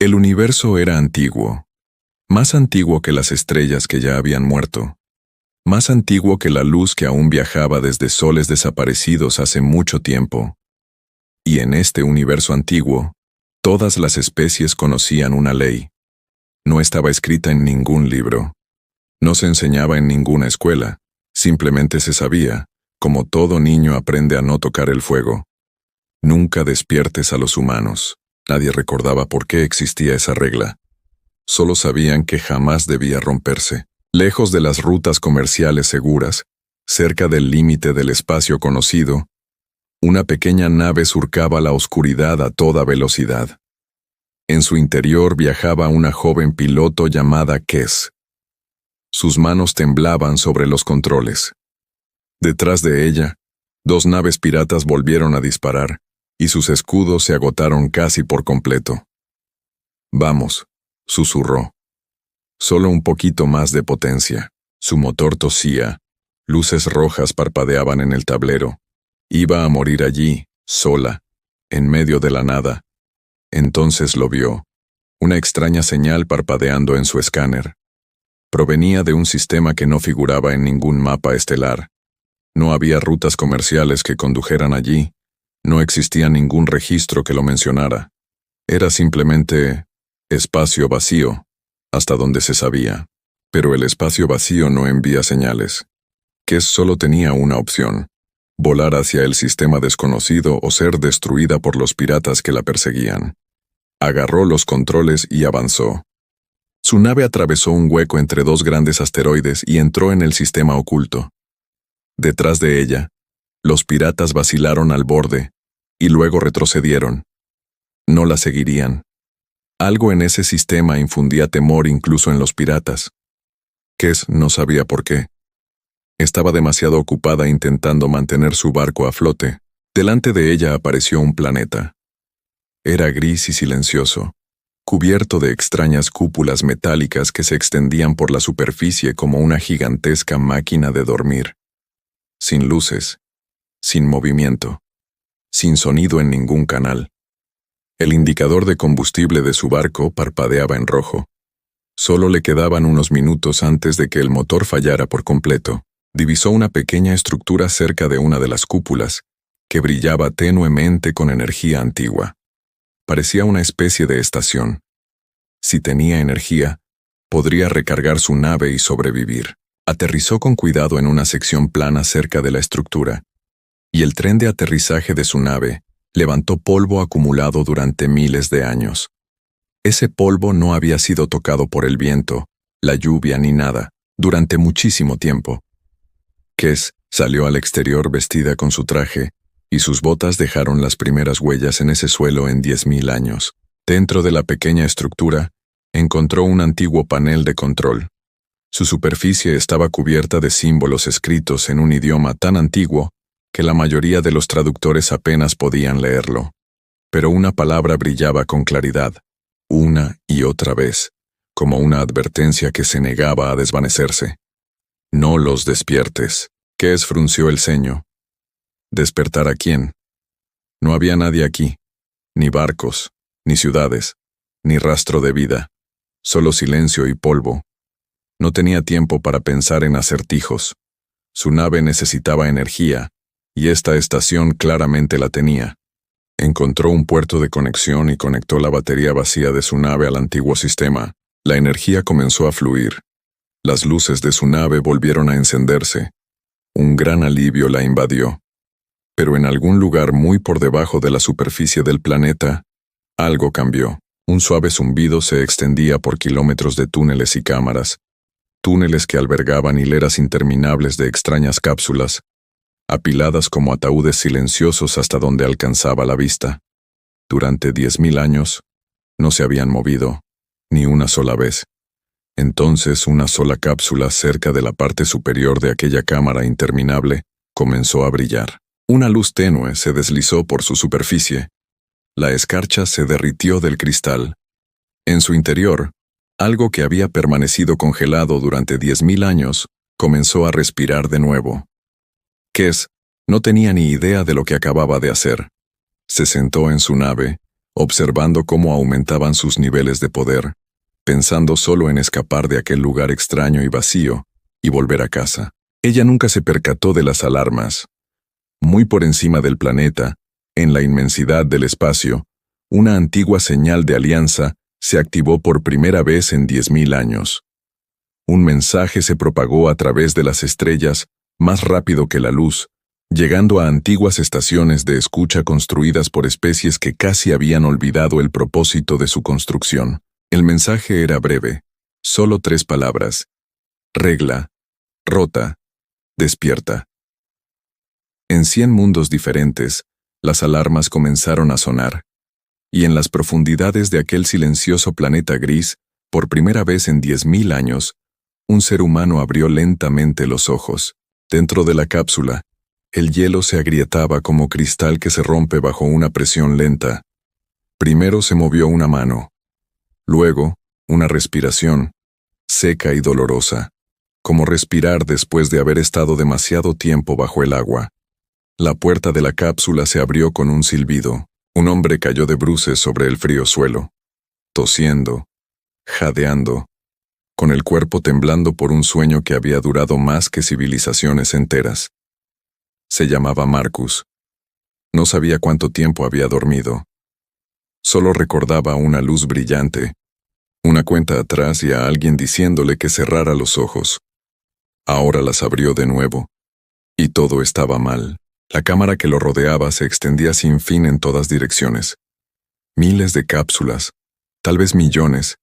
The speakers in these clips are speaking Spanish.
El universo era antiguo, más antiguo que las estrellas que ya habían muerto, más antiguo que la luz que aún viajaba desde soles desaparecidos hace mucho tiempo. Y en este universo antiguo, todas las especies conocían una ley. No estaba escrita en ningún libro. No se enseñaba en ninguna escuela, simplemente se sabía, como todo niño aprende a no tocar el fuego. Nunca despiertes a los humanos. Nadie recordaba por qué existía esa regla. Solo sabían que jamás debía romperse. Lejos de las rutas comerciales seguras, cerca del límite del espacio conocido, una pequeña nave surcaba la oscuridad a toda velocidad. En su interior viajaba una joven piloto llamada Kes. Sus manos temblaban sobre los controles. Detrás de ella, 2 naves piratas volvieron a disparar, y sus escudos se agotaron casi por completo. «Vamos», susurró. Solo un poquito más de potencia. Su motor tosía, luces rojas parpadeaban en el tablero. Iba a morir allí, sola, en medio de la nada. Entonces lo vio, una extraña señal parpadeando en su escáner. Provenía de un sistema que no figuraba en ningún mapa estelar. No había rutas comerciales que condujeran allí. No existía ningún registro que lo mencionara. Era simplemente espacio vacío, hasta donde se sabía. Pero el espacio vacío no envía señales. Kes solo tenía una opción: volar hacia el sistema desconocido o ser destruida por los piratas que la perseguían. Agarró los controles y avanzó. Su nave atravesó un hueco entre 2 grandes asteroides y entró en el sistema oculto. Detrás de ella, los piratas vacilaron al borde, y luego retrocedieron. No la seguirían. Algo en ese sistema infundía temor incluso en los piratas. Kes no sabía por qué. Estaba demasiado ocupada intentando mantener su barco a flote. Delante de ella apareció un planeta. Era gris y silencioso, cubierto de extrañas cúpulas metálicas que se extendían por la superficie como una gigantesca máquina de dormir. Sin luces, sin movimiento, sin sonido en ningún canal. El indicador de combustible de su barco parpadeaba en rojo. Solo le quedaban unos minutos antes de que el motor fallara por completo. Divisó una pequeña estructura cerca de una de las cúpulas, que brillaba tenuemente con energía antigua. Parecía una especie de estación. Si tenía energía, podría recargar su nave y sobrevivir. Aterrizó con cuidado en una sección plana cerca de la estructura, y el tren de aterrizaje de su nave levantó polvo acumulado durante miles de años. Ese polvo no había sido tocado por el viento, la lluvia ni nada, durante muchísimo tiempo. Kes salió al exterior vestida con su traje, y sus botas dejaron las primeras huellas en ese suelo en 10.000 años. Dentro de la pequeña estructura, encontró un antiguo panel de control. Su superficie estaba cubierta de símbolos escritos en un idioma tan antiguo que la mayoría de los traductores apenas podían leerlo. Pero una palabra brillaba con claridad, una y otra vez, como una advertencia que se negaba a desvanecerse. «No los despiertes». Kes frunció el ceño. ¿Despertar a quién? No había nadie aquí, ni barcos, ni ciudades, ni rastro de vida, solo silencio y polvo. No tenía tiempo para pensar en acertijos. Su nave necesitaba energía, y esta estación claramente la tenía. Encontró un puerto de conexión y conectó la batería vacía de su nave al antiguo sistema. La energía comenzó a fluir. Las luces de su nave volvieron a encenderse. Un gran alivio la invadió. Pero en algún lugar muy por debajo de la superficie del planeta, algo cambió. Un suave zumbido se extendía por kilómetros de túneles y cámaras, túneles que albergaban hileras interminables de extrañas cápsulas, apiladas como ataúdes silenciosos hasta donde alcanzaba la vista. Durante 10.000 años, no se habían movido, ni una sola vez. Entonces una sola cápsula cerca de la parte superior de aquella cámara interminable comenzó a brillar. Una luz tenue se deslizó por su superficie. La escarcha se derritió del cristal. En su interior, algo que había permanecido congelado durante 10.000 años comenzó a respirar de nuevo. Kes no tenía ni idea de lo que acababa de hacer. Se sentó en su nave, observando cómo aumentaban sus niveles de poder, pensando solo en escapar de aquel lugar extraño y vacío y volver a casa. Ella nunca se percató de las alarmas. Muy por encima del planeta, en la inmensidad del espacio, una antigua señal de alianza se activó por primera vez en 10.000 años. Un mensaje se propagó a través de las estrellas más rápido que la luz, llegando a antiguas estaciones de escucha construidas por especies que casi habían olvidado el propósito de su construcción. El mensaje era breve, solo 3 palabras: regla, rota, despierta. En 100 mundos diferentes, las alarmas comenzaron a sonar, y en las profundidades de aquel silencioso planeta gris, por primera vez en 10.000 años, un ser humano abrió lentamente los ojos. Dentro de la cápsula, el hielo se agrietaba como cristal que se rompe bajo una presión lenta. Primero se movió una mano. Luego, una respiración, seca y dolorosa, como respirar después de haber estado demasiado tiempo bajo el agua. La puerta de la cápsula se abrió con un silbido. Un hombre cayó de bruces sobre el frío suelo, tosiendo, jadeando, con el cuerpo temblando por un sueño que había durado más que civilizaciones enteras. Se llamaba Marcus. No sabía cuánto tiempo había dormido. Solo recordaba una luz brillante, una cuenta atrás y a alguien diciéndole que cerrara los ojos. Ahora las abrió de nuevo, y todo estaba mal. La cámara que lo rodeaba se extendía sin fin en todas direcciones. Miles de cápsulas, tal vez millones,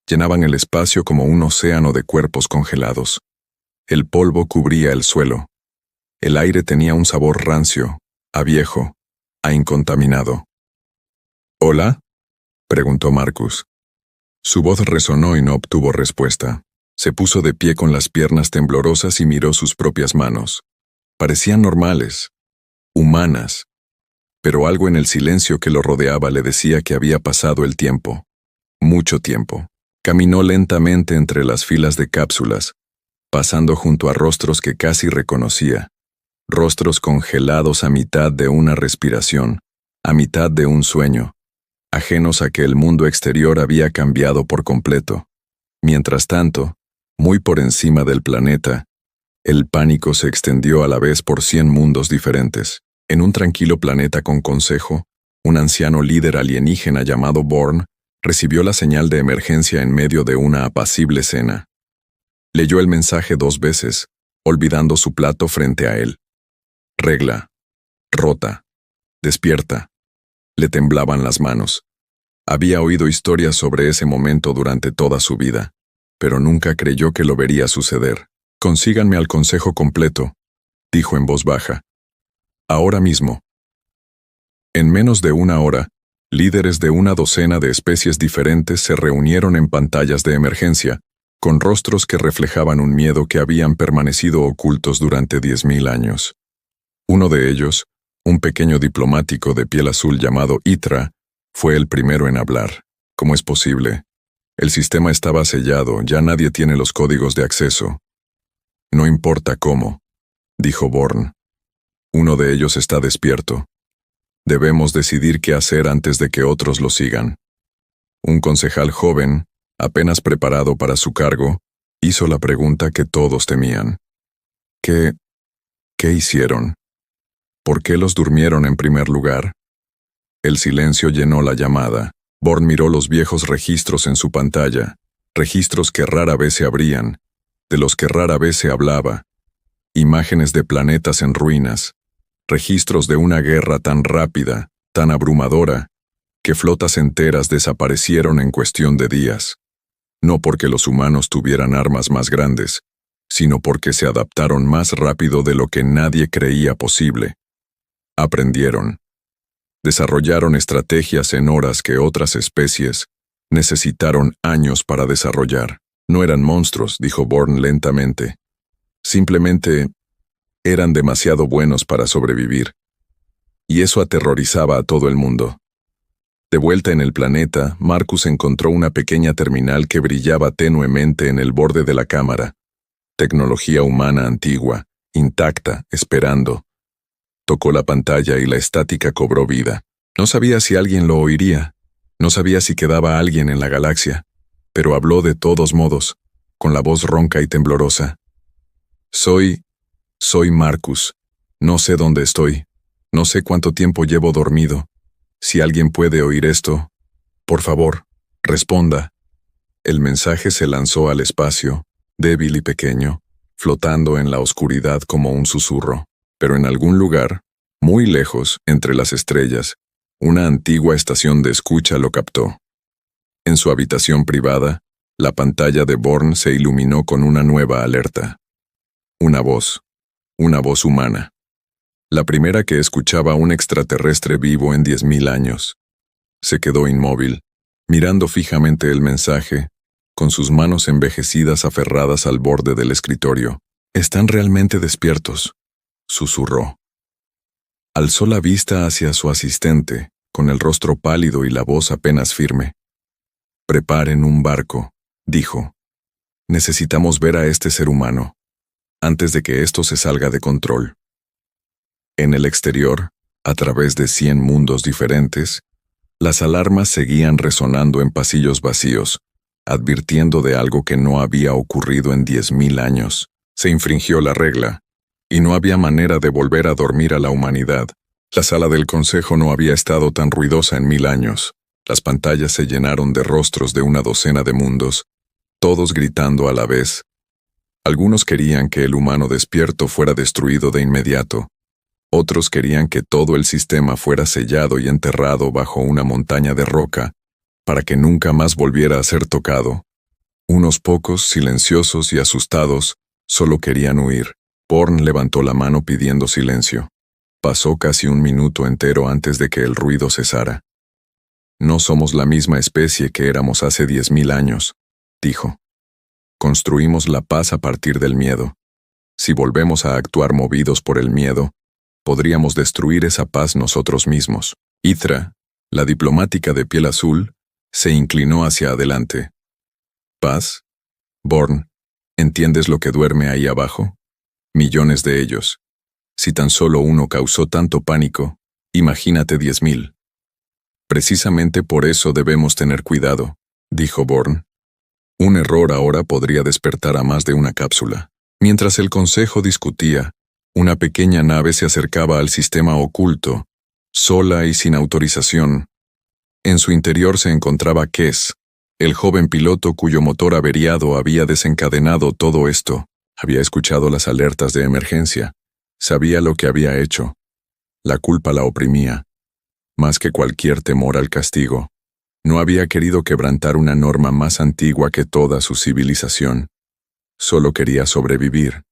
llenaban el espacio como un océano de cuerpos congelados. El polvo cubría el suelo. El aire tenía un sabor rancio, a viejo, a incontaminado. ¿Hola?, preguntó Marcus. Su voz resonó y no obtuvo respuesta. Se puso de pie con las piernas temblorosas y miró sus propias manos. Parecían normales, humanas, pero algo en el silencio que lo rodeaba le decía que había pasado el tiempo, mucho tiempo. Caminó lentamente entre las filas de cápsulas, pasando junto a rostros que casi reconocía, rostros congelados a mitad de una respiración, a mitad de un sueño, ajenos a que el mundo exterior había cambiado por completo. Mientras tanto, muy por encima del planeta, el pánico se extendió a la vez por 100 mundos diferentes. En un tranquilo planeta con consejo, un anciano líder alienígena llamado Born recibió la señal de emergencia en medio de una apacible cena. Leyó el mensaje 2 veces, olvidando su plato frente a él. Regla, rota, despierta. Le temblaban las manos. Había oído historias sobre ese momento durante toda su vida, pero nunca creyó que lo vería suceder. «Consíganme al consejo completo», dijo en voz baja. «Ahora mismo». En menos de una hora, líderes de una docena de especies diferentes se reunieron en pantallas de emergencia, con rostros que reflejaban un miedo que habían permanecido ocultos durante 10.000 años. Uno de ellos, un pequeño diplomático de piel azul llamado Itra, fue el primero en hablar. «¿Cómo es posible? El sistema estaba sellado, ya nadie tiene los códigos de acceso». «No importa cómo», dijo Born. «Uno de ellos está despierto. Debemos decidir qué hacer antes de que otros lo sigan». Un concejal joven, apenas preparado para su cargo, hizo la pregunta que todos temían. ¿Qué hicieron? ¿Por qué los durmieron en primer lugar? El silencio llenó la llamada. Born miró los viejos registros en su pantalla, registros que rara vez se abrían, de los que rara vez se hablaba, imágenes de planetas en ruinas, registros de una guerra tan rápida, tan abrumadora, que flotas enteras desaparecieron en cuestión de días, no porque los humanos tuvieran armas más grandes, sino porque se adaptaron más rápido de lo que nadie creía posible. Aprendieron. Desarrollaron estrategias en horas que otras especies necesitaron años para desarrollar. No eran monstruos, dijo Born lentamente. Simplemente eran demasiado buenos para sobrevivir. Y eso aterrorizaba a todo el mundo. De vuelta en el planeta, Marcus encontró una pequeña terminal que brillaba tenuemente en el borde de la cámara. Tecnología humana antigua, intacta, esperando. Tocó la pantalla y la estática cobró vida. No sabía si alguien lo oiría. No sabía si quedaba alguien en la galaxia, pero habló de todos modos, con la voz ronca y temblorosa. Soy Marcus. No sé dónde estoy. No sé cuánto tiempo llevo dormido. Si alguien puede oír esto, por favor, responda. El mensaje se lanzó al espacio, débil y pequeño, flotando en la oscuridad como un susurro, pero en algún lugar, muy lejos, entre las estrellas, una antigua estación de escucha lo captó. En su habitación privada, la pantalla de Born se iluminó con una nueva alerta. Una voz humana. La primera que escuchaba un extraterrestre vivo en 10.000 años. Se quedó inmóvil, mirando fijamente el mensaje, con sus manos envejecidas aferradas al borde del escritorio. «Están realmente despiertos», susurró. Alzó la vista hacia su asistente, con el rostro pálido y la voz apenas firme. «Preparen un barco», dijo. «Necesitamos ver a este ser humano, antes de que esto se salga de control». En el exterior, a través de 100 mundos diferentes, las alarmas seguían resonando en pasillos vacíos, advirtiendo de algo que no había ocurrido en 10.000 años. Se infringió la regla, y no había manera de volver a dormir a la humanidad. La sala del consejo no había estado tan ruidosa en 1000 años. Las pantallas se llenaron de rostros de una docena de mundos, todos gritando a la vez. Algunos querían que el humano despierto fuera destruido de inmediato. Otros querían que todo el sistema fuera sellado y enterrado bajo una montaña de roca, para que nunca más volviera a ser tocado. Unos pocos, silenciosos y asustados, solo querían huir. Born levantó la mano pidiendo silencio. Pasó casi un minuto entero antes de que el ruido cesara. «No somos la misma especie que éramos hace 10.000 años», dijo. «Construimos la paz a partir del miedo. Si volvemos a actuar movidos por el miedo, podríamos destruir esa paz nosotros mismos». Ithra, la diplomática de piel azul, se inclinó hacia adelante. «¿Paz? Born, ¿entiendes lo que duerme ahí abajo? Millones de ellos. Si tan solo uno causó tanto pánico, imagínate 10.000. Precisamente por eso debemos tener cuidado», dijo Born. «Un error ahora podría despertar a más de una cápsula». Mientras el consejo discutía, una pequeña nave se acercaba al sistema oculto, sola y sin autorización. En su interior se encontraba Kes, el joven piloto cuyo motor averiado había desencadenado todo esto. Había escuchado las alertas de emergencia. Sabía lo que había hecho. La culpa la oprimía. Más que cualquier temor al castigo, no había querido quebrantar una norma más antigua que toda su civilización. Solo quería sobrevivir.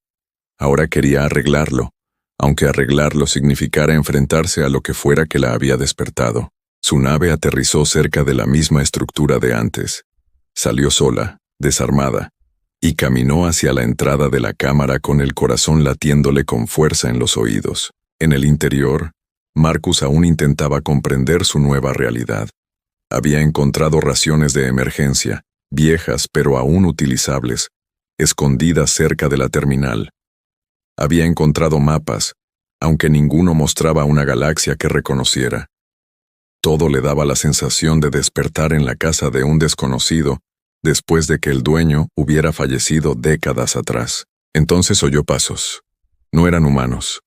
Ahora quería arreglarlo, aunque arreglarlo significara enfrentarse a lo que fuera que la había despertado. Su nave aterrizó cerca de la misma estructura de antes. Salió sola, desarmada, y caminó hacia la entrada de la cámara con el corazón latiéndole con fuerza en los oídos. En el interior, Marcus aún intentaba comprender su nueva realidad. Había encontrado raciones de emergencia, viejas pero aún utilizables, escondidas cerca de la terminal. Había encontrado mapas, aunque ninguno mostraba una galaxia que reconociera. Todo le daba la sensación de despertar en la casa de un desconocido, después de que el dueño hubiera fallecido décadas atrás. Entonces oyó pasos. No eran humanos.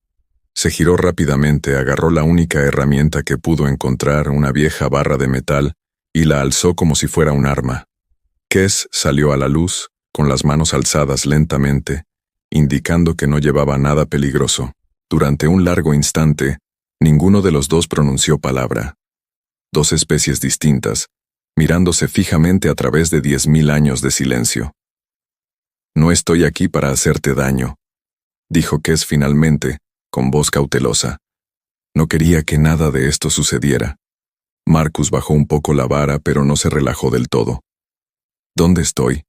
Se giró rápidamente, agarró la única herramienta que pudo encontrar, una vieja barra de metal, y la alzó como si fuera un arma. Kes salió a la luz, con las manos alzadas lentamente, indicando que no llevaba nada peligroso. Durante un largo instante, ninguno de los dos pronunció palabra. Dos especies distintas, mirándose fijamente a través de 10.000 años de silencio. «No estoy aquí para hacerte daño», dijo Kes finalmente, con voz cautelosa. No quería que nada de esto sucediera. Marcus bajó un poco la vara, pero no se relajó del todo. «¿Dónde estoy?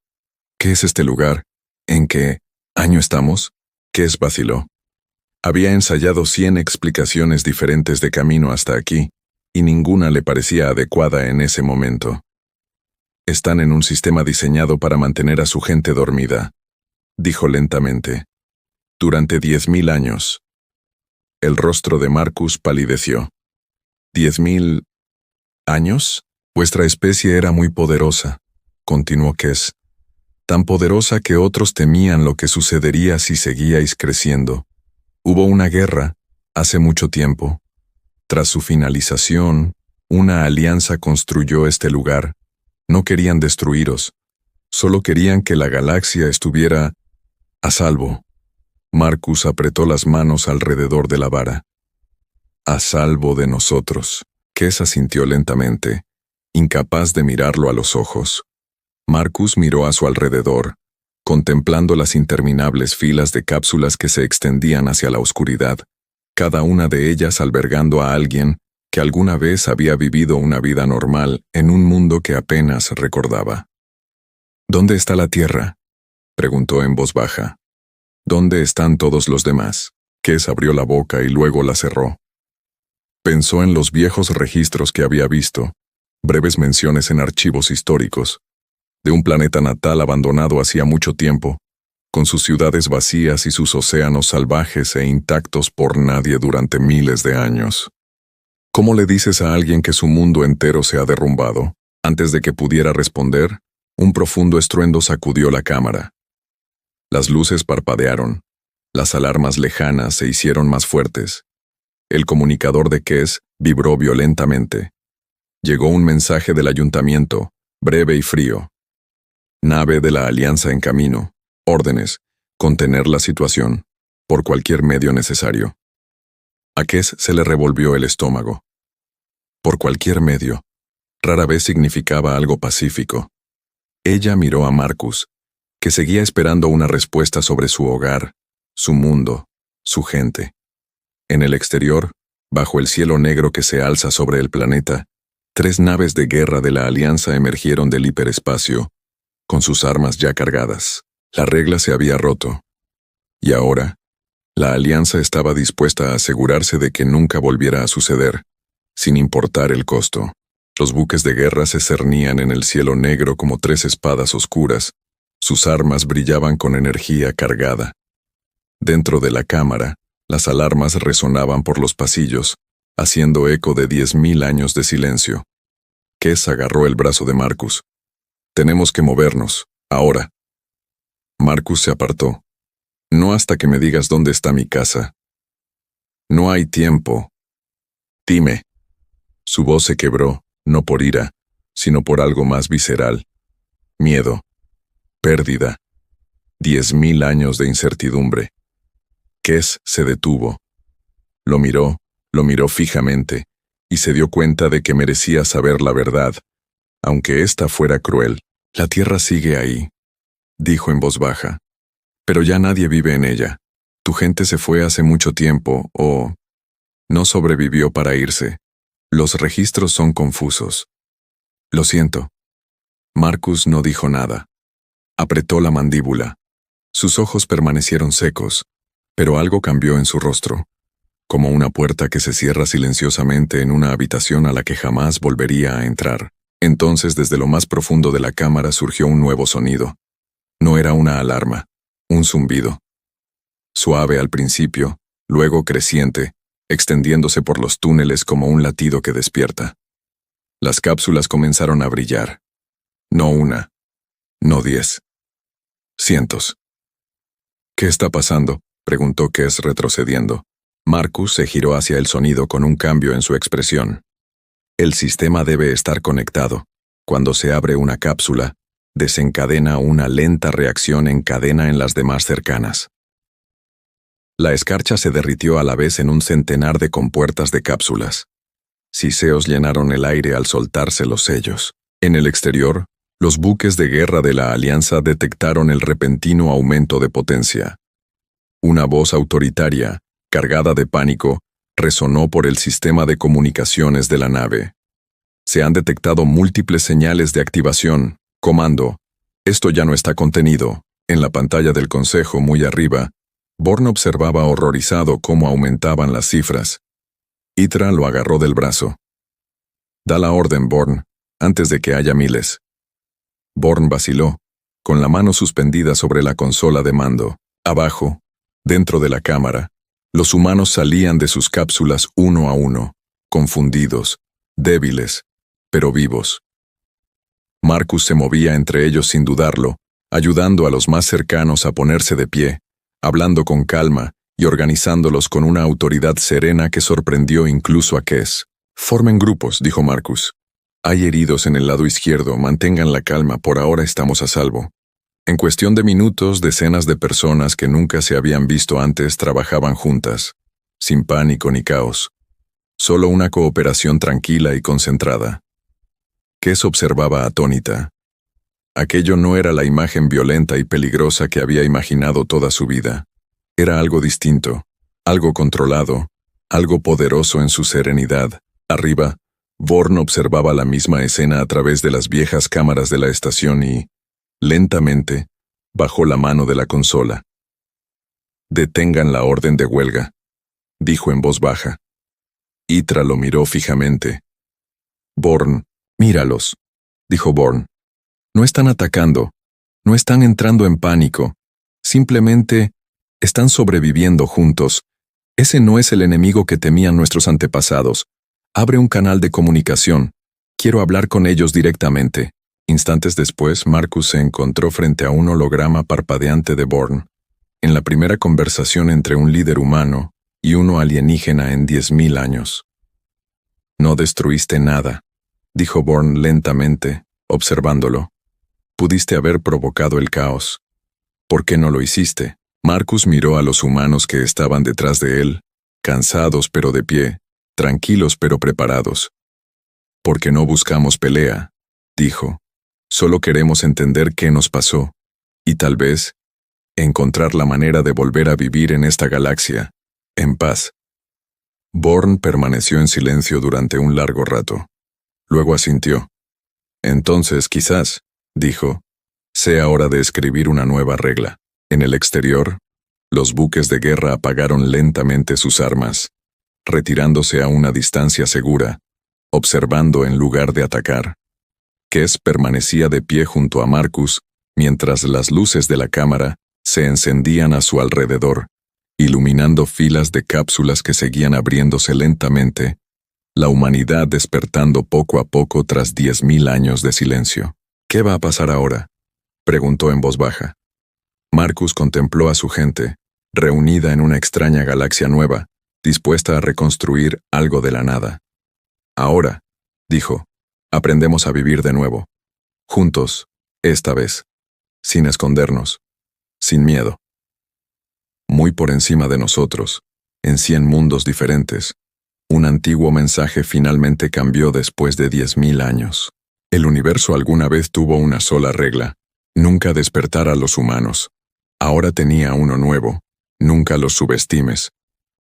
¿Qué es este lugar? ¿En qué año estamos?» Kes vaciló. Había ensayado 100 explicaciones diferentes de camino hasta aquí, y ninguna le parecía adecuada en ese momento. «Están en un sistema diseñado para mantener a su gente dormida», dijo lentamente. «Durante 10.000 años». El rostro de Marcus palideció. «¿10.000 años?», Vuestra especie era muy poderosa, continuó Kes, tan poderosa que otros temían lo que sucedería si seguíais creciendo. Hubo una guerra, hace mucho tiempo. Tras su finalización, una alianza construyó este lugar. No querían destruiros, solo querían que la galaxia estuviera a salvo. Marcus apretó las manos alrededor de la vara. A salvo de nosotros. Kes asintió lentamente, incapaz de mirarlo a los ojos. Marcus miró a su alrededor, contemplando las interminables filas de cápsulas que se extendían hacia la oscuridad, cada una de ellas albergando a alguien que alguna vez había vivido una vida normal en un mundo que apenas recordaba. ¿Dónde está la Tierra?, preguntó en voz baja. ¿Dónde están todos los demás? Kes abrió la boca y luego la cerró. Pensó en los viejos registros que había visto, breves menciones en archivos históricos, de un planeta natal abandonado hacía mucho tiempo, con sus ciudades vacías y sus océanos salvajes e intactos por nadie durante miles de años. ¿Cómo le dices a alguien que su mundo entero se ha derrumbado? Antes de que pudiera responder, un profundo estruendo sacudió la cámara. Las luces parpadearon, las alarmas lejanas se hicieron más fuertes. El comunicador de Kes vibró violentamente. Llegó un mensaje del ayuntamiento, breve y frío. Nave de la Alianza en camino. Órdenes. Contener la situación. Por cualquier medio necesario. A Kes se le revolvió el estómago. Por cualquier medio. Rara vez significaba algo pacífico. Ella miró a Marcus, que seguía esperando una respuesta sobre su hogar, su mundo, su gente. En el exterior, bajo el cielo negro que se alza sobre el planeta, 3 naves de guerra de la Alianza emergieron del hiperespacio, con sus armas ya cargadas. La regla se había roto. Y ahora, la Alianza estaba dispuesta a asegurarse de que nunca volviera a suceder, sin importar el costo. Los buques de guerra se cernían en el cielo negro como 3 espadas oscuras. Sus armas brillaban con energía cargada. Dentro de la cámara, las alarmas resonaban por los pasillos, haciendo eco de 10.000 años de silencio. Kes agarró el brazo de Marcus. Tenemos que movernos, ahora. Marcus se apartó. No hasta que me digas dónde está mi casa. No hay tiempo. Dime. Su voz se quebró, no por ira, sino por algo más visceral. Miedo. Pérdida. 10.000 años de incertidumbre. Kes se detuvo. Lo miró fijamente, y se dio cuenta de que merecía saber la verdad, aunque ésta fuera cruel. La Tierra sigue ahí, dijo en voz baja, pero ya nadie vive en ella. Tu gente se fue hace mucho tiempo, o no sobrevivió para irse. Los registros son confusos. Lo siento. Marcus no dijo nada. Apretó la mandíbula. Sus ojos permanecieron secos, pero algo cambió en su rostro, como una puerta que se cierra silenciosamente en una habitación a la que jamás volvería a entrar. Entonces, desde lo más profundo de la cámara surgió un nuevo sonido. No era una alarma, un zumbido. Suave al principio, luego creciente, extendiéndose por los túneles como un latido que despierta. Las cápsulas comenzaron a brillar. No una, no 10. Cientos. ¿Qué está pasando?, preguntó Kes retrocediendo. Marcus se giró hacia el sonido con un cambio en su expresión. El sistema debe estar conectado. Cuando se abre una cápsula, desencadena una lenta reacción en cadena en las demás cercanas. La escarcha se derritió a la vez en un centenar de compuertas de cápsulas. Siseos llenaron el aire al soltarse los sellos. En el exterior, los buques de guerra de la Alianza detectaron el repentino aumento de potencia. Una voz autoritaria, cargada de pánico, resonó por el sistema de comunicaciones de la nave. Se han detectado múltiples señales de activación. Comando. Esto ya no está contenido. En la pantalla del consejo muy arriba, Born observaba horrorizado cómo aumentaban las cifras. Itra lo agarró del brazo. Da la orden, Born, antes de que haya miles. Born vaciló, con la mano suspendida sobre la consola de mando. Abajo, dentro de la cámara, los humanos salían de sus cápsulas uno a uno, confundidos, débiles, pero vivos. Marcus se movía entre ellos sin dudarlo, ayudando a los más cercanos a ponerse de pie, hablando con calma y organizándolos con una autoridad serena que sorprendió incluso a Kes. «Formen grupos», dijo Marcus. «Hay heridos en el lado izquierdo, mantengan la calma, por ahora estamos a salvo». En cuestión de minutos, decenas de personas que nunca se habían visto antes trabajaban juntas, sin pánico ni caos. Solo una cooperación tranquila y concentrada. Kes observaba atónita. Aquello no era la imagen violenta y peligrosa que había imaginado toda su vida. Era algo distinto, algo controlado, algo poderoso en su serenidad. Arriba, Born observaba la misma escena a través de las viejas cámaras de la estación y, lentamente, bajó la mano de la consola. «Detengan la orden de huelga», dijo en voz baja. Itra lo miró fijamente. «Born, míralos», dijo Born. «No están atacando, no están entrando en pánico, simplemente están sobreviviendo juntos. Ese no es el enemigo que temían nuestros antepasados. Abre un canal de comunicación. Quiero hablar con ellos directamente». Instantes después, Marcus se encontró frente a un holograma parpadeante de Born, en la primera conversación entre un líder humano y uno alienígena en 10.000 años. «No destruiste nada», dijo Born lentamente, observándolo. «Pudiste haber provocado el caos. ¿Por qué no lo hiciste?» Marcus miró a los humanos que estaban detrás de él, cansados pero de pie, tranquilos pero preparados. «Porque no buscamos pelea», dijo. «Solo queremos entender qué nos pasó, y tal vez, encontrar la manera de volver a vivir en esta galaxia, en paz». Born permaneció en silencio durante un largo rato. Luego asintió. «Entonces, quizás», dijo, «sea hora de escribir una nueva regla». En el exterior, los buques de guerra apagaron lentamente sus armas, retirándose a una distancia segura, observando en lugar de atacar. Kes permanecía de pie junto a Marcus, mientras las luces de la cámara se encendían a su alrededor, iluminando filas de cápsulas que seguían abriéndose lentamente, la humanidad despertando poco a poco tras 10.000 años de silencio. «¿Qué va a pasar ahora?», preguntó en voz baja. Marcus contempló a su gente, reunida en una extraña galaxia nueva, dispuesta a reconstruir algo de la nada. «Ahora», dijo, «aprendemos a vivir de nuevo. Juntos, esta vez. Sin escondernos. Sin miedo. Muy por encima de nosotros, en 100 mundos diferentes, un antiguo mensaje finalmente cambió después de 10.000 años. El universo alguna vez tuvo una sola regla: nunca despertar a los humanos. Ahora tenía uno nuevo: nunca los subestimes.